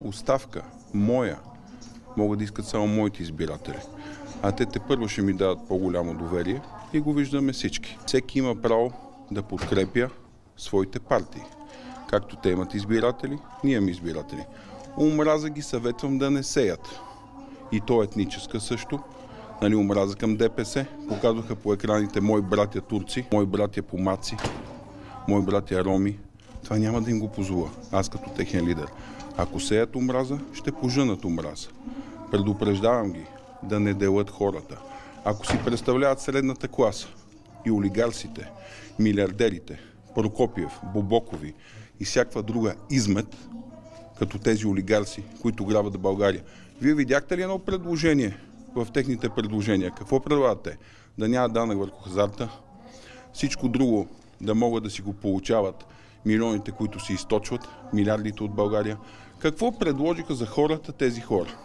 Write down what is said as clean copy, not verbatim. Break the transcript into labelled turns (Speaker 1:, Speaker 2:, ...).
Speaker 1: Оставка моя могат да искат само моите избиратели, а те първо ще ми дадат по-голямо доверие и го виждаме всички. Всеки има право да подкрепя своите партии. Както те имат избиратели, ние имаме избиратели. Омраза ги съветвам да не сеят. И то етническа също. Омраза към ДПС. Показваха по екраните мои братя турци, мои братя помаци, мои братя роми. Това няма да им го позволя. Аз като техен лидер. Ако сеят омраза, ще пожънат омраза. Предупреждавам ги да не делят хората. Ако си представляват средната класа и олигарсите, милиардерите, Прокопиев, Бобокови и всякаква друга измет, като тези олигарси, които грабват България. Вие видяхте ли едно предложение в техните предложения? Какво предлагат те? Да няма данък върху хазарта, всичко друго да могат да си го получават милионите, които се източват, милиардите от България. Какво предложиха за хората тези хора?